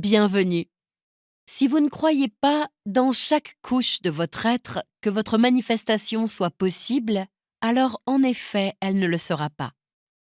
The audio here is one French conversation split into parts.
bienvenue. Si vous ne croyez pas, dans chaque couche de votre être, que votre manifestation soit possible, alors en effet, elle ne le sera pas.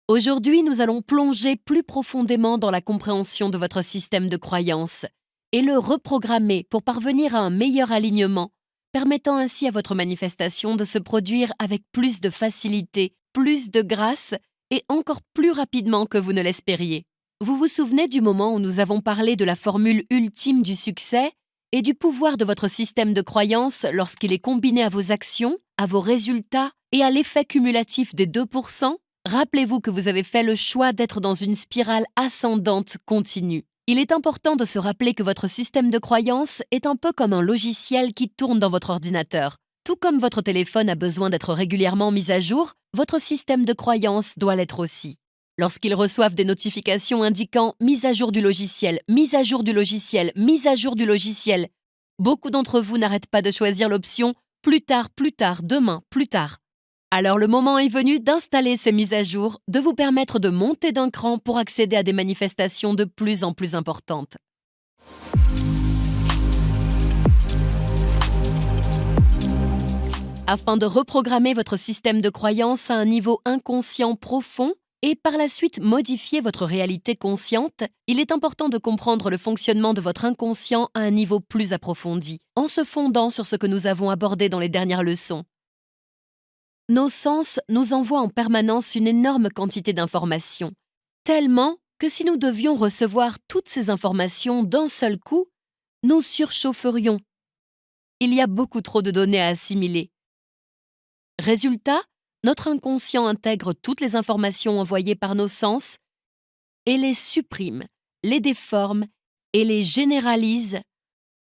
Aujourd'hui, nous allons plonger plus profondément dans la compréhension de votre système de croyances et le reprogrammer pour parvenir à un meilleur alignement, permettant ainsi à votre manifestation de se produire avec plus de facilité, plus de grâce et encore plus rapidement que vous ne l'espériez. Vous vous souvenez du moment où nous avons parlé de la formule ultime du succès et du pouvoir de votre système de croyances lorsqu'il est combiné à vos actions, à vos résultats et à l'effet cumulatif des 2%? Rappelez-vous que vous avez fait le choix d'être dans une spirale ascendante continue. Il est important de se rappeler que votre système de croyances est un peu comme un logiciel qui tourne dans votre ordinateur. Tout comme votre téléphone a besoin d'être régulièrement mis à jour, votre système de croyances doit l'être aussi. Lorsqu'ils reçoivent des notifications indiquant « mise à jour du logiciel »,« mise à jour du logiciel »,« mise à jour du logiciel », beaucoup d'entre vous n'arrêtent pas de choisir l'option « plus tard, demain, plus tard ». Alors le moment est venu d'installer ces mises à jour, de vous permettre de monter d'un cran pour accéder à des manifestations de plus en plus importantes. Afin de reprogrammer votre système de croyances à un niveau inconscient profond et par la suite modifier votre réalité consciente, il est important de comprendre le fonctionnement de votre inconscient à un niveau plus approfondi, en se fondant sur ce que nous avons abordé dans les dernières leçons. Nos sens nous envoient en permanence une énorme quantité d'informations, tellement que si nous devions recevoir toutes ces informations d'un seul coup, nous surchaufferions. Il y a beaucoup trop de données à assimiler. Résultat, notre inconscient intègre toutes les informations envoyées par nos sens et les supprime, les déforme et les généralise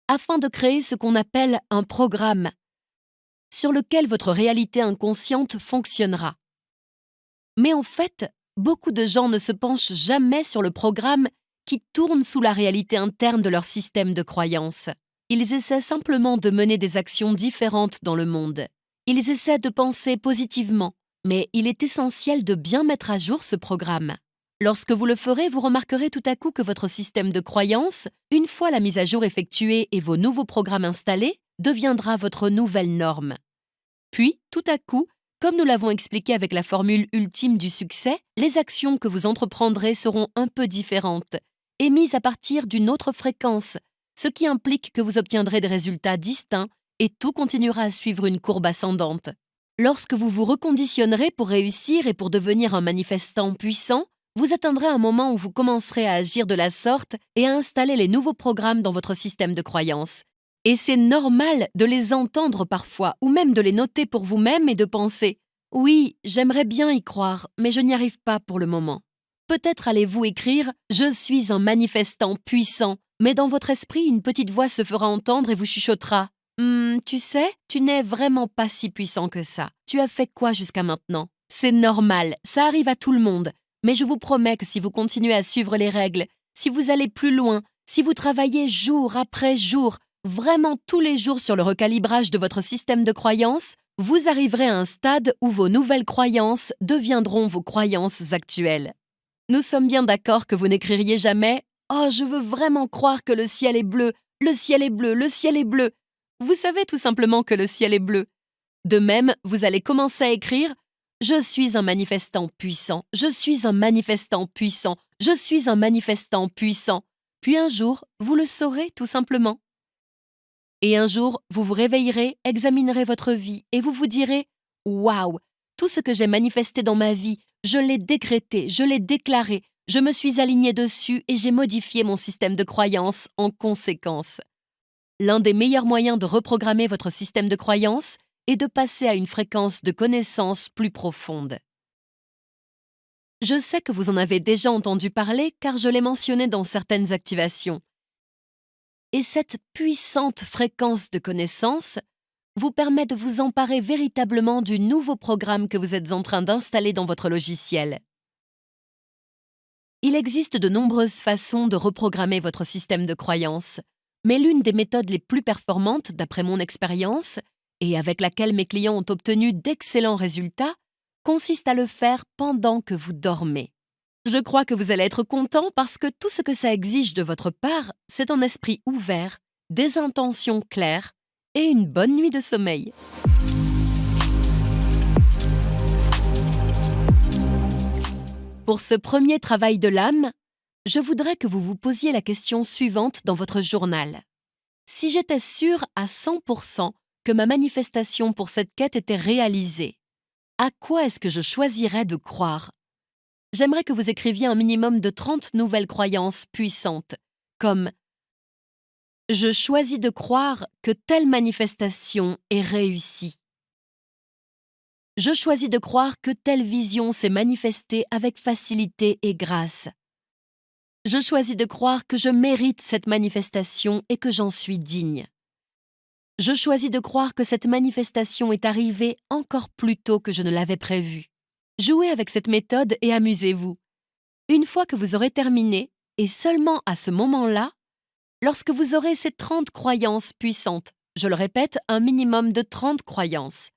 afin de créer ce qu'on appelle un programme sur lequel votre réalité inconsciente fonctionnera. Mais en fait, beaucoup de gens ne se penchent jamais sur le programme qui tourne sous la réalité interne de leur système de croyances. Ils essaient simplement de mener des actions différentes dans le monde. Ils essaient de penser positivement, mais il est essentiel de bien mettre à jour ce programme. Lorsque vous le ferez, vous remarquerez tout à coup que votre système de croyances, une fois la mise à jour effectuée et vos nouveaux programmes installés, deviendra votre nouvelle norme. Puis, tout à coup, comme nous l'avons expliqué avec la formule ultime du succès, les actions que vous entreprendrez seront un peu différentes et mises à partir d'une autre fréquence, ce qui implique que vous obtiendrez des résultats distincts et tout continuera à suivre une courbe ascendante. Lorsque vous vous reconditionnerez pour réussir et pour devenir un manifestant puissant, vous atteindrez un moment où vous commencerez à agir de la sorte et à installer les nouveaux programmes dans votre système de croyances. Et c'est normal de les entendre parfois, ou même de les noter pour vous-même et de penser « Oui, j'aimerais bien y croire, mais je n'y arrive pas pour le moment ». Peut-être allez-vous écrire « Je suis un manifestant puissant », mais dans votre esprit, une petite voix se fera entendre et vous chuchotera « Tu sais, tu n'es vraiment pas si puissant que ça. Tu as fait quoi jusqu'à maintenant ? C'est normal, ça arrive à tout le monde. Mais je vous promets que si vous continuez à suivre les règles, si vous allez plus loin, si vous travaillez jour après jour, vraiment tous les jours sur le recalibrage de votre système de croyances, vous arriverez à un stade où vos nouvelles croyances deviendront vos croyances actuelles. Nous sommes bien d'accord que vous n'écririez jamais « Oh, je veux vraiment croire que le ciel est bleu, le ciel est bleu, le ciel est bleu ». Vous savez tout simplement que le ciel est bleu. De même, vous allez commencer à écrire « Je suis un manifestant puissant, je suis un manifestant puissant, je suis un manifestant puissant ». Puis un jour, vous le saurez tout simplement. Et un jour, vous vous réveillerez, examinerez votre vie et vous vous direz « Waouh, tout ce que j'ai manifesté dans ma vie, je l'ai décrété, je l'ai déclaré, je me suis aligné dessus et j'ai modifié mon système de croyances en conséquence. » L'un des meilleurs moyens de reprogrammer votre système de croyances est de passer à une fréquence de connaissance plus profonde. Je sais que vous en avez déjà entendu parler car je l'ai mentionné dans certaines activations. Et cette puissante fréquence de connaissance vous permet de vous emparer véritablement du nouveau programme que vous êtes en train d'installer dans votre logiciel. Il existe de nombreuses façons de reprogrammer votre système de croyances, mais l'une des méthodes les plus performantes, d'après mon expérience, et avec laquelle mes clients ont obtenu d'excellents résultats, consiste à le faire pendant que vous dormez. Je crois que vous allez être content parce que tout ce que ça exige de votre part, c'est un esprit ouvert, des intentions claires et une bonne nuit de sommeil. Pour ce premier travail de l'âme, je voudrais que vous vous posiez la question suivante dans votre journal. Si j'étais sûre à 100% que ma manifestation pour cette quête était réalisée, à quoi est-ce que je choisirais de croire? J'aimerais que vous écriviez un minimum de 30 nouvelles croyances puissantes, comme « Je choisis de croire que telle manifestation est réussie ». Je choisis de croire que telle vision s'est manifestée avec facilité et grâce. Je choisis de croire que je mérite cette manifestation et que j'en suis digne. Je choisis de croire que cette manifestation est arrivée encore plus tôt que je ne l'avais prévu. Jouez avec cette méthode et amusez-vous. Une fois que vous aurez terminé, et seulement à ce moment-là, lorsque vous aurez ces 30 croyances puissantes, je le répète, un minimum de 30 croyances,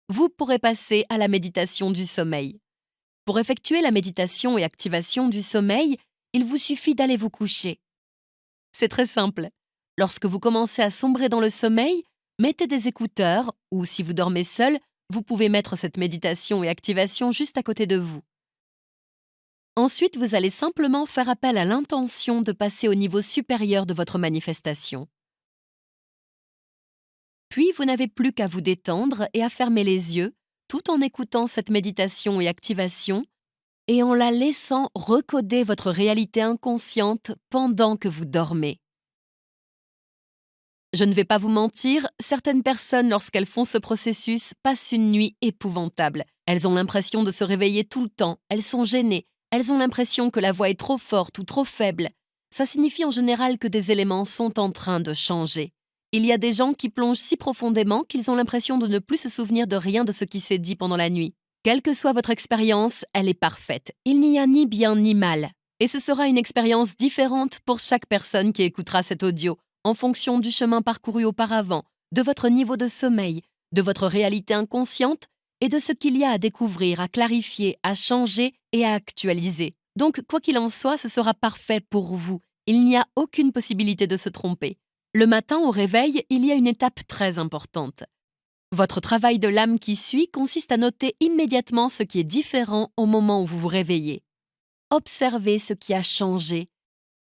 vous pourrez passer à la méditation du sommeil. Pour effectuer la méditation et activation du sommeil, il vous suffit d'aller vous coucher. C'est très simple. Lorsque vous commencez à sombrer dans le sommeil, mettez des écouteurs ou si vous dormez seul, vous pouvez mettre cette méditation et activation juste à côté de vous. Ensuite, vous allez simplement faire appel à l'intention de passer au niveau supérieur de votre manifestation. Puis, vous n'avez plus qu'à vous détendre et à fermer les yeux, tout en écoutant cette méditation et activation, et en la laissant recoder votre réalité inconsciente pendant que vous dormez. Je ne vais pas vous mentir, certaines personnes, lorsqu'elles font ce processus, passent une nuit épouvantable. Elles ont l'impression de se réveiller tout le temps, elles sont gênées, elles ont l'impression que la voix est trop forte ou trop faible. Ça signifie en général que des éléments sont en train de changer. Il y a des gens qui plongent si profondément qu'ils ont l'impression de ne plus se souvenir de rien de ce qui s'est dit pendant la nuit. Quelle que soit votre expérience, elle est parfaite. Il n'y a ni bien ni mal. Et ce sera une expérience différente pour chaque personne qui écoutera cet audio, en fonction du chemin parcouru auparavant, de votre niveau de sommeil, de votre réalité inconsciente et de ce qu'il y a à découvrir, à clarifier, à changer et à actualiser. Donc, quoi qu'il en soit, ce sera parfait pour vous. Il n'y a aucune possibilité de se tromper. Le matin, au réveil, il y a une étape très importante. Votre travail de l'âme qui suit consiste à noter immédiatement ce qui est différent au moment où vous vous réveillez. Observez ce qui a changé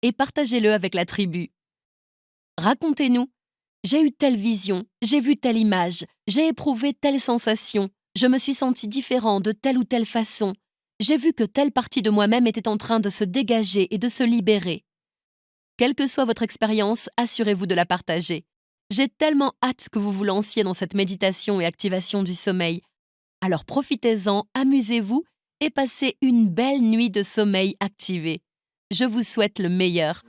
et partagez-le avec la tribu. Racontez-nous. J'ai eu telle vision, j'ai vu telle image, j'ai éprouvé telle sensation, je me suis senti différent de telle ou telle façon, j'ai vu que telle partie de moi-même était en train de se dégager et de se libérer. Quelle que soit votre expérience, assurez-vous de la partager. J'ai tellement hâte que vous vous lanciez dans cette méditation et activation du sommeil. Alors profitez-en, amusez-vous et passez une belle nuit de sommeil activé. Je vous souhaite le meilleur.